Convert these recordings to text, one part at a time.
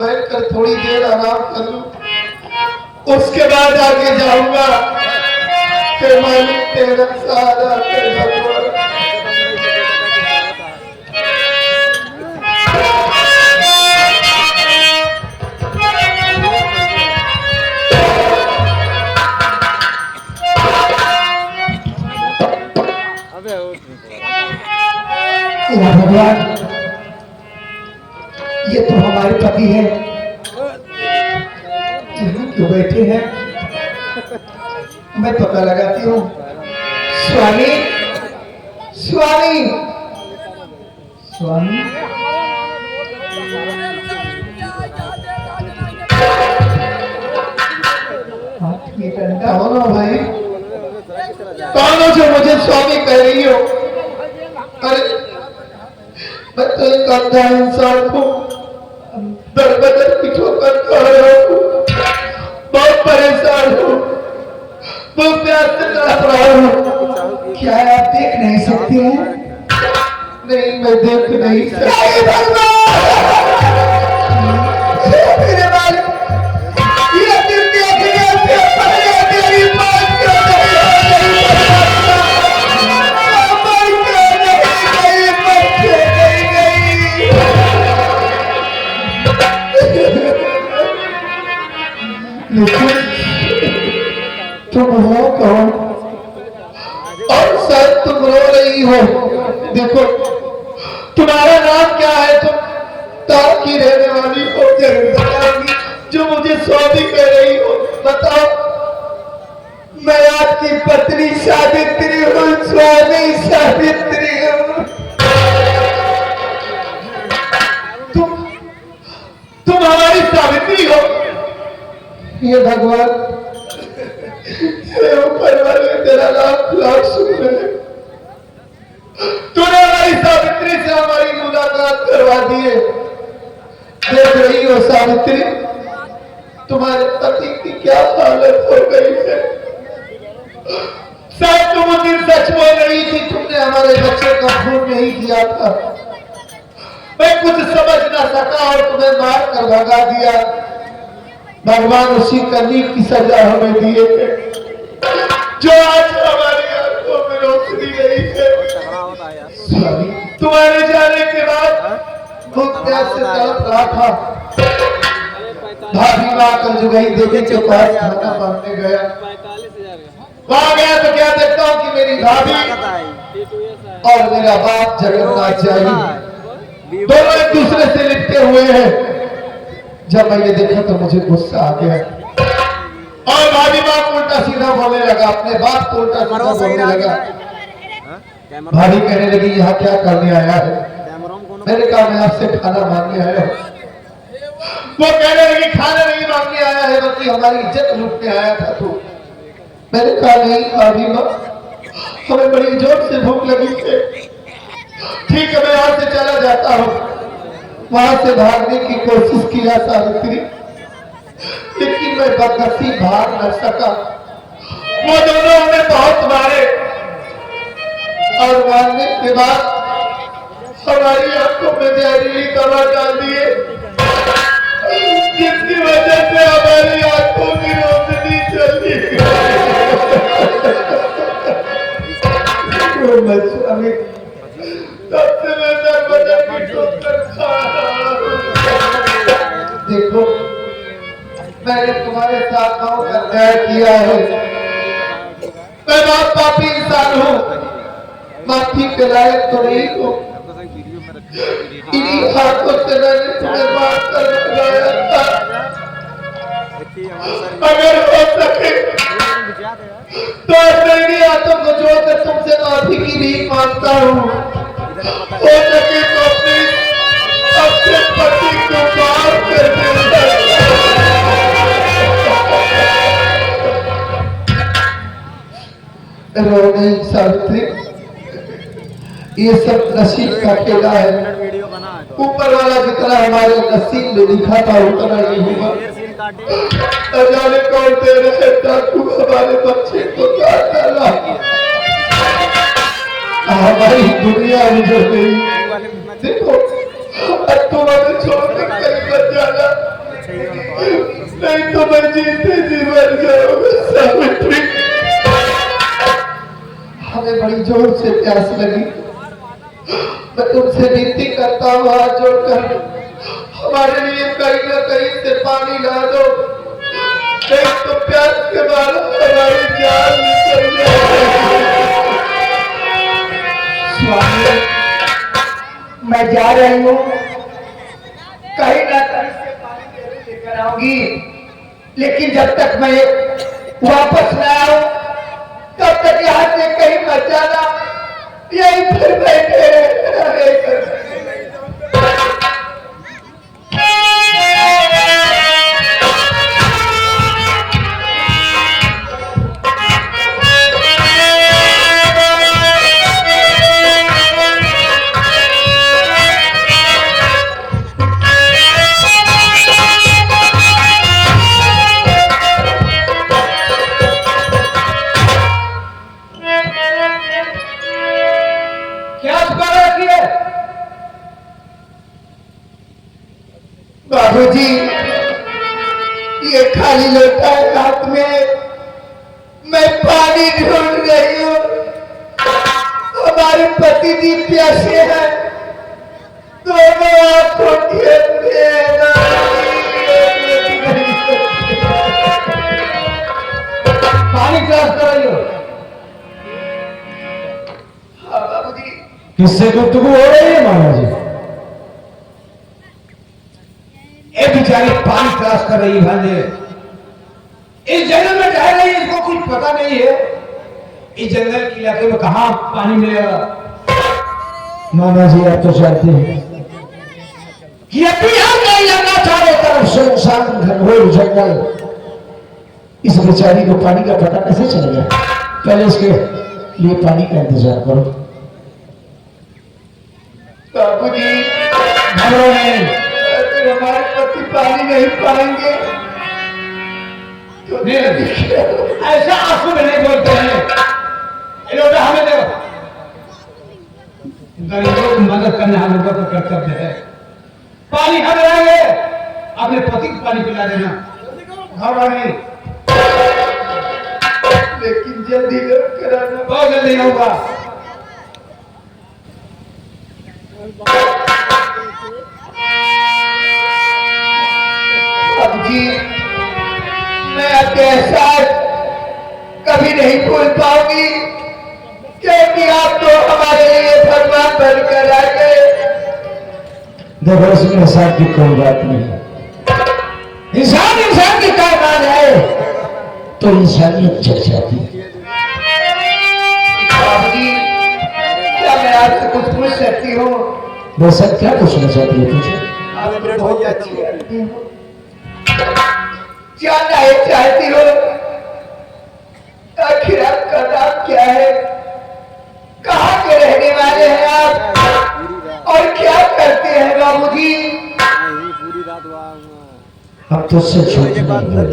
बैठकर थोड़ी देर आराम कर लूं, उसके बाद आगे जाऊंगा। फिर मालिक तेरा सहारा तेरा भगवान, ये तो हमारे पति है, क्यों बैठे हैं? मैं पता लगाती हूँ। स्वामी, स्वामी, स्वामी, कौन हो भाई? कौन हो जो मुझे स्वामी कह रही हो? अरे मैं तो एक अंधा इंसान हूँ, दर बदर पीछों कर बहुत परेशान हूँ, बहुत प्यार से तड़प रहा हूँ। क्या आप देख नहीं सकती हैं? नहीं, मैं देख नहीं सकती। मेरे बाल ये दिल देखने से पहले तेरी बात क्यों नहीं तुम हो कौन? और शायद तुम रो रही हो। देखो, तुम्हारा नाम क्या है? तुम तार की रहने वाली हो, जरूर बताओगी। जो मुझे स्वामी कह रही हो, बताओ। मैं आपकी पत्नी सावित्री हूँ, स्वामी सावित्री हूँ। तुम हमारी सावित्री हो? ये भगवान, ऊपर वाले तेरा लाख लाख शुक्र है, तूने हमारी सावित्री से हमारी मुलाकात करवा दी है। देख रही हो सावित्री, तुम्हारे पति की क्या हालत हो गई है। शायद तुम उस दिन सच बोल रही थी, तुमने हमारे बच्चे का खून नहीं किया था। मैं कुछ समझ ना सका और तुम्हें मार कर भगा दिया। भगवान उसी करनी की सजा हमें दिए थे, जो आज हमारी आंखों में रोशनी नहीं है। तुम्हारे जाने के बाद वो प्यास से तड़प रहा था। भाभी माँ कर जुगाई देवी के पास खाना मांगने गया। वहां गया तो क्या देखता हूँ कि मेरी भाभी और मेरा बाप जगन्नाथ जी दोनों एक दूसरे से लिपटे हुए हैं। जब मैं ये देखा तो मुझे गुस्सा आ गया और भाभी बाप उल्टा सीधा बोलने लगा, अपने बाप को उल्टा सीधा बोलने लगा। भाभी कहने लगी, यहाँ क्या करने आया है? मैंने कहा, मैं आपसे खाना मांगने आया हूँ। वो कहने लगी, खाना नहीं मांगने आया है, बल्कि हमारी इज्जत लूटने आया था तू। मैंने कहा, नहीं भाभी माँ, हमें बड़ी जोर से भूख लगी है। ठीक है, मैं यहाँ से चला जाता हूँ। वहां से भागने की कोशिश किया सावित्री, लेकिन मैं बदनसीब भाग न सका। वो दोनों हमें बहुत मारे और मारने के बाद हमारी आंखों में जहरीली दवा डाल दिए, जिसकी वजह से हमारी आंखों की रोशनी चली गई। सबसे बेहतर बदल की ठोकर खा रहा हूं। देखो, मैंने तुम्हारे साथ बहुत अन्याय किया है। मैं बहुत पापी इंसान हूँ, माफी के लायक तो नहीं हूँ। इन्हीं हाथों से मैंने तुम्हें माफ कर लगाया था। अगर हो सके तो अपने हाथों को जोड़कर तुमसे माफी की भीख मांगता हूँ। हो सके तो अपने पति को माफ कर देना। रो नहीं सावित्री, ये सब नसीब का खेला है। ऊपर वाला जितना हमारे नसीब में लिखा था उतना ही होगा। जाने कौन दे रहे डाकू हमारे बच्चे को काट डाला। हमारी दुनिया उजड़ गई। देखो, अब तुम हमें छोड़कर कहीं मत जाना। नहीं तो मैं जीते जी मर जाऊंगा सावित्री। हमें बड़ी जोर से प्यास लगी, मैं तुमसे विनती करता हूँ हाथ जोड़कर हमारे लिए कहीं ना कहीं से पानी ला दो, नहीं तो प्यास के बाद हमारी जान निकल जाएगी। स्वामी मैं जा रही हूँ, कहीं ना कहीं से पानी लेकर आऊंगी, लेकिन जब तक मैं वापस न आऊं तब तक यहाँ से कहीं मत जाना, यहीं फिर बैठे रहे। बाबूजी ये खाली लोटा है हाथ में, मैं पानी ढूंढ रही हूँ, हमारे पति जी प्यासे हैं, दोनों आंखों के पानी क्लास कर रही हो? हाँ बाबूजी। किससे गुफ्तगू हो रही है महाराज? ये बेचारी पानी क्लास कर रही भांजे, इस जंगल में रह रही है, इसको कुछ पता नहीं है इस जंगल के इलाके में कहाँ पानी मिलेगा। मामा जी आप तो जानते हैं कि बिहार का इलाका चारों तरफ सुनसान घनघोर जंगल, इस बेचारी को पानी का पता कैसे चल गया? पहले इसके लिए पानी का इंतजार करो। बाबूजी घरों में हमारे पति पानी नहीं पाएंगे तो ऐसा आंसू में नहीं बोलते हैं, लोटा हमें दो। गरीबों की मदद करना हम लोगों का कर्तव्य है। पानी हम लाएंगे, अपने पति को पानी पिला देना। घर नहीं, लेकिन जल्दी कराना, बहुत जल्दी होगा। बाबूजी मैं आपके एहसास कभी नहीं भूल पाऊंगी, क्योंकि आप तो हमारे लिए भगवान बनकर आ गए। देखो इसमें एहसास की कोई बात नहीं, इंसान इंसान की कायनात है तो इंसानियत चल जाती है। बाबूजी क्या मैं आपसे कुछ पूछ सकती हूँ? बेशक, क्या पूछना चाहती है तुझे? आप तो बहुत अच्छी लगती हो, जानना ही चाहती हो आखिर आपका नाम क्या है, कहाँ के रहने वाले हैं आप और क्या करते हैं बाबूजी? अब तुझसे झूठ नहीं,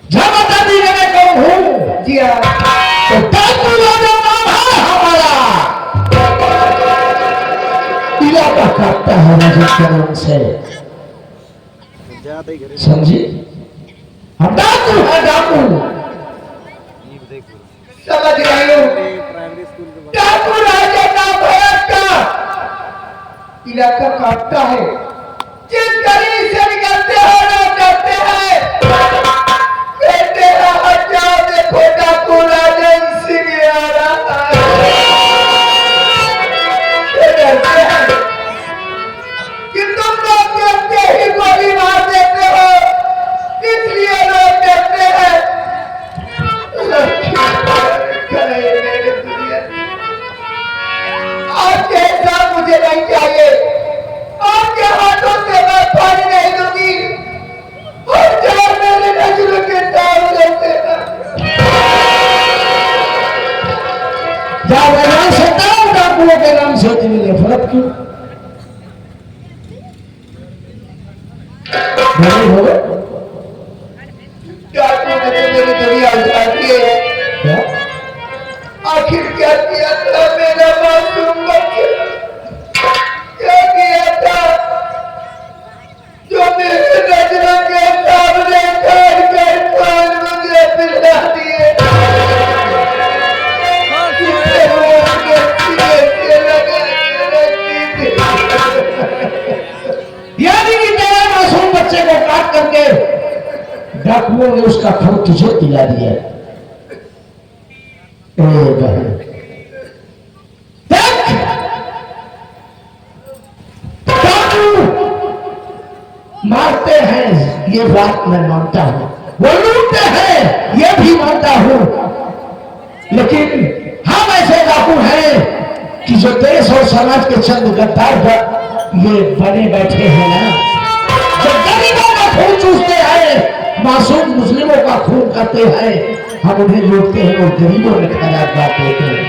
जब बता दी मैं कौन हूँ। जी हाँ, तो डाकू राजा नाम है हमारा, इलाका काटता है मुझे के नाम से, समझी? हम डाकू है, डाकू। समझ रही हूँ, डाकू राजा नाम है आपका, इलाका काटता है, जिस गली से निकलते हो लोग डरते हैं, कहते हैं हट जाओ देखो डाकू राजा सिंह आ रहा है, डरते हैं कि तुम लोग देखते ही गोली मार देते हो, इसलिए लोग डरते हैं। आपके हिसाब मुझे नहीं चाहिए, आपके हाथों से मैं पानी नहीं दूंगी, और जाओ मेरे नजरों के सामने से जा भगवान सताओ, डाकुओं के नाम से इतनी नफरत क्यों? बोलो डाकू ने तो मेरी दुनिया उजाड़ दी है, क्या? आखिर क्या किया था मेरा मासूम बच्चा, क्या किया था जो मेरे बच्चे को काट करके डाकुओं ने उसका खून तुझे पिला दिया। डाकू मारते हैं ये बात मैं मानता हूं, वो लूटते हैं ये भी मानता हूं, लेकिन हम ऐसे डाकू हैं कि जो देश और समाज के चंद गद्दार ये बने बैठे हैं ना, जो गरीबों का खून चूसते हैं, मासूम मुस्लिमों का खून करते हैं, हम उन्हें लूटते हैं और गरीबों में खराब बात होते हैं।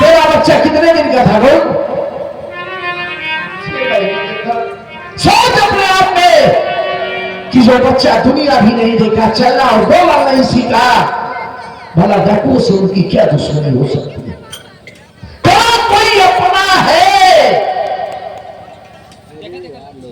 तेरा बच्चा कितने दिन का था वो? सोच अपने आप में कि जो बच्चा दुनिया भी नहीं देखा, चलना और बोलना नहीं सीखा, भला डाकुओं से उनकी क्या दुश्मनी हो सकती है? कोई अपना है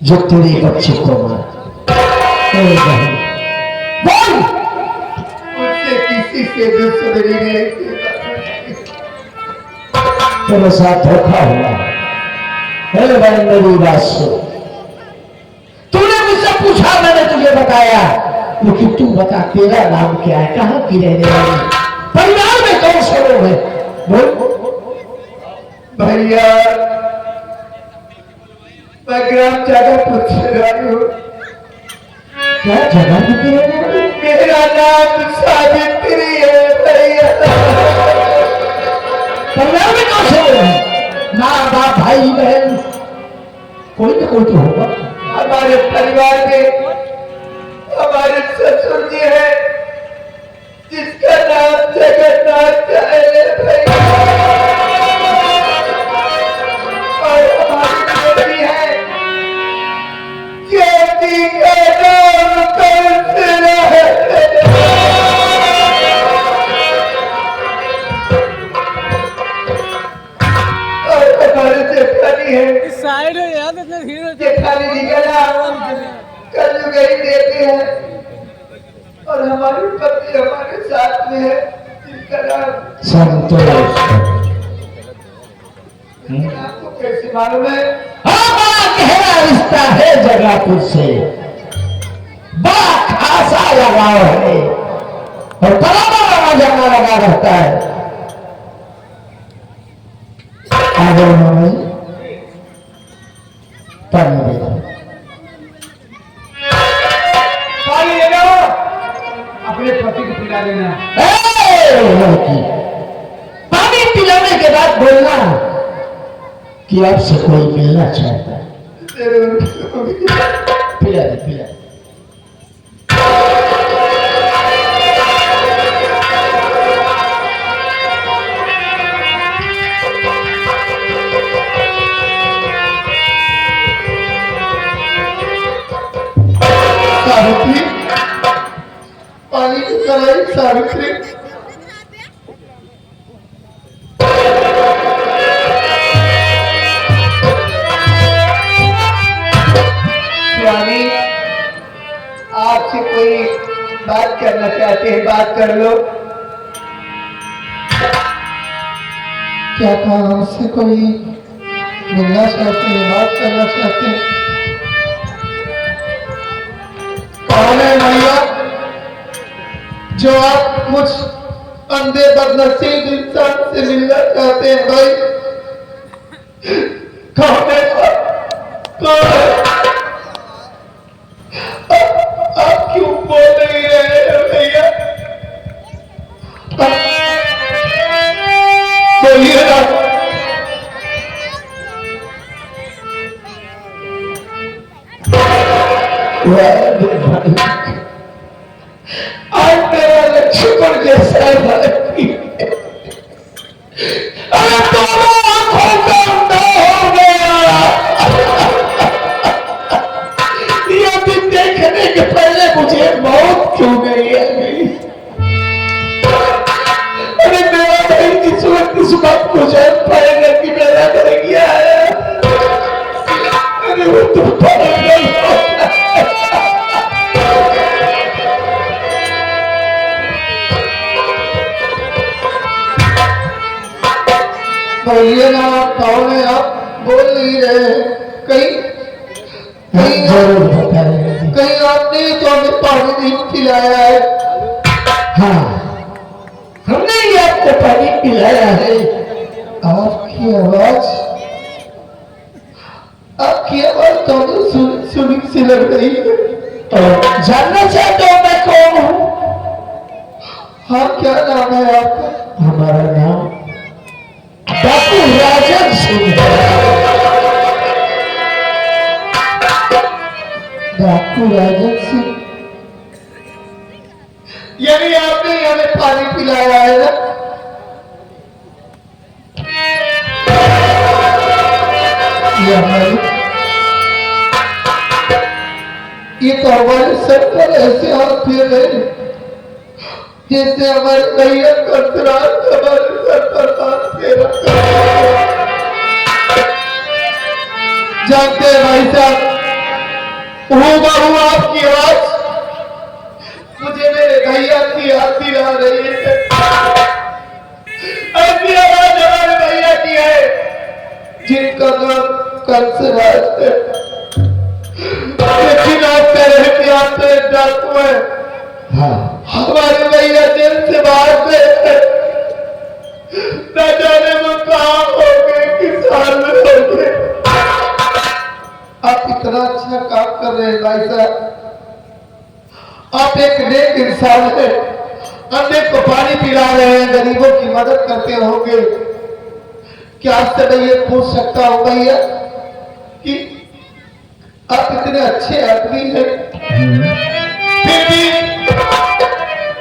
जो तेरे बच्चे को मार? बोल, मुझसे किसी से दुश्मनी नहीं थी। तेरे साथ धोखा हुआ। मेरे भाई मेरी बात सुन, तूने मुझसे पूछा, मैंने तुझे बताया, लेकिन तू बता तेरा नाम क्या है, कहां की रहने वाली, परिवार में कौन से लोग हैं? बोल। भैया मैं ग्राम जागापुर से आई हूँ। क्या जगह की रहने वाली? मेरा नाम सावित्री है भैया। परिवार में कौन से लोग हैं? माँ बाप भाई बहन कोई ना कोई तो होगा। हमारे परिवार में हमारे ससुर जी है जिसका नाम जगन्नाथ है भैया, और हमारी बेटी है ज्योति का नाम कंसना है। और हमारे जेठानी है, साइड हो यार, इतना हीरो जेठानी जी का नाम कलयुगी देवी है, और हमारी पत्नी हमारे साथ में है जिसका नाम संतोष। आपको कैसे मालूम है? हाँ, बड़ा गहरा रिश्ता है जगापुर से, बड़ा खासा लगाव है और बड़ा बड़ा जगह लगा रहता है। आगे मामा जी पानी दे दो। पानी ले लो, अपने पति को पिला देना। लड़की, पानी पिलाने के बाद बोलना कि आपसे कोई मिलना चाहता है। जरूर। पिला दे, पिला दे। सावित्री, पानी की कढ़ाई। सावित्री, स्वामी आपसे कोई बात करना चाहते हैं, बात कर लो। क्या कहा? हमसे कोई मिलना चाहते हैं, बात करना चाहते हैं? कौन है भैया जो आप मुझ अंधे बदनसीब इंसान से मिलना चाहते हैं? भाई कौन है? कौन है? आप क्यों बोल नहीं रहे हैं भैया? बोलिए ना। आज मेरा लक्ष्मण जैसा भाई, अरे दोनों आंखों का अंधा हो गया। ये दिन देखने के पहले मुझे मौत क्यों गई है? अरे मेरा भाई किस वक्त को जान पाएगा कि मेरा घर गया है? अरे वो तो पागल होगा। बोलिए ना, आप कौन है? आप बोल नहीं रहे, कहीं जरूर बताएंगे। कहीं आपने तो हमें पानी नहीं पिलाया है। हाँ, हमने ही आपको पानी पिलाया है। आपकी आवाज तो हमें सुनी सी लग रही है। और जानना चाहते हो मैं कौन हूँ? हाँ, क्या नाम है आपका? हमारा नाम डाकू राजन सिंह है। डाकू राजन सिंह, यानी आपने हमें पानी पिलाया है ना? ये तो हमारे सर पर ऐसे हाथ फेर रहे जैसे हमारे भैया कंसरात हमारे सर पर हाथ फेरा। जानते हैं भाई साहब, हूबहू आपकी आवाज मुझे मेरे भैया की याद दिला रही है। ऐसी आवाज हमारे भैया की है जिनका नाम कंसरात है। लेकिन आप कह रहे कि आप तो एक डाकू है। हाँ, हमारे भैया जेल से बाहर गए, न जाने वो कहाँ हो गए, किस हाल में हो गए। आप इतना अच्छा काम कर रहे हैं भाई साहब, आप एक नेक इंसान है। अंधे को पानी पिला रहे हैं, गरीबों की मदद करते होंगे। क्या आपसे मैं ये पूछ सकता हूँ भैया कि आप इतने अच्छे आदमी हैं, फिर भी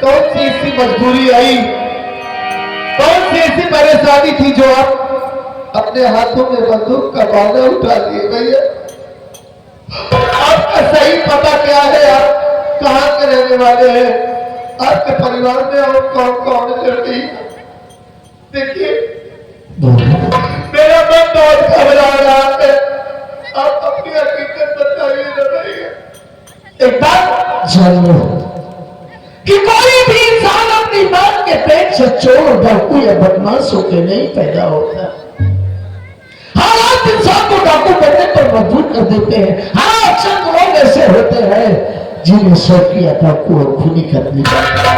कौन सी ऐसी मजबूरी आई, कौन सी ऐसी परेशानी थी जो आप अपने हाथों में बंदूक का बाना उठा दिए भैया? आपका सही पता क्या है? आप कहाँ के रहने वाले हैं? आपके परिवार में और कौन कौन है? देखिए, मेरा मन बहुत घबरा रहा है। आप अपनी हकीकत बताइए ना भैया। एक बात जान लो कि कोई भी इंसान अपनी बात के पेट से चोर, डाकू या बदमाश होकर नहीं पैदा होता। हालात इंसान को डाकू बनने पर मजबूर कर देते हैं। हाँ, अक्सर लोग ऐसे होते हैं जिन्हें शौकिया डाकू और खूनी करने जाता है।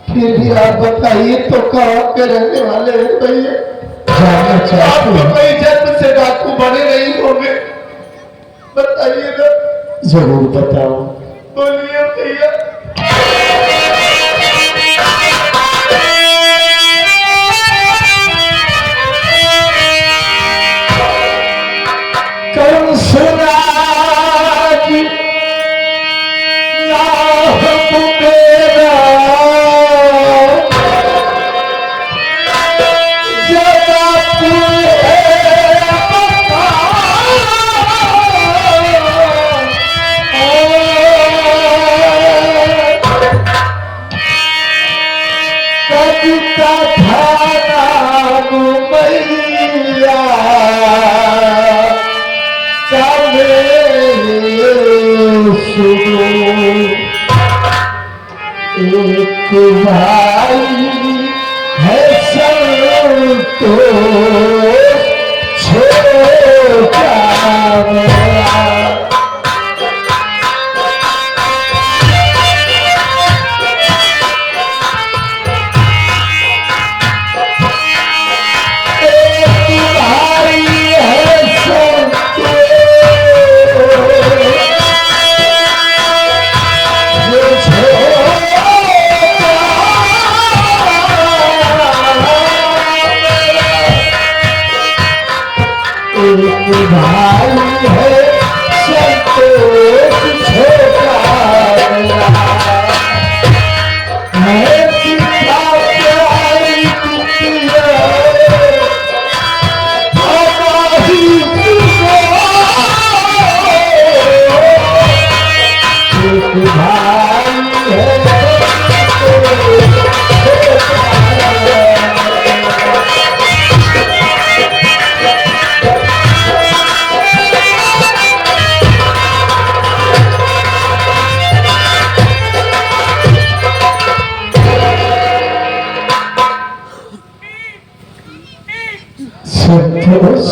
फिर भी आप बताइए तो कहाँ के रहने वाले हैं भैया? जानना चाहते आप तो हैं? कोई जन्म से डाकू बने नहीं होंगे, बताइए ना। जरूर बताओ। बोलिए भैया। कंसराज नाम मेरा, जगापुर है कविता थाना मैया एक भाई है संतोष छोटा मेरा। एक भाई है संतोष एक भाई है संतोष छोटा मेरा। मैं पिता प्यारी दुनिया हमारी एक भाई है संतोष।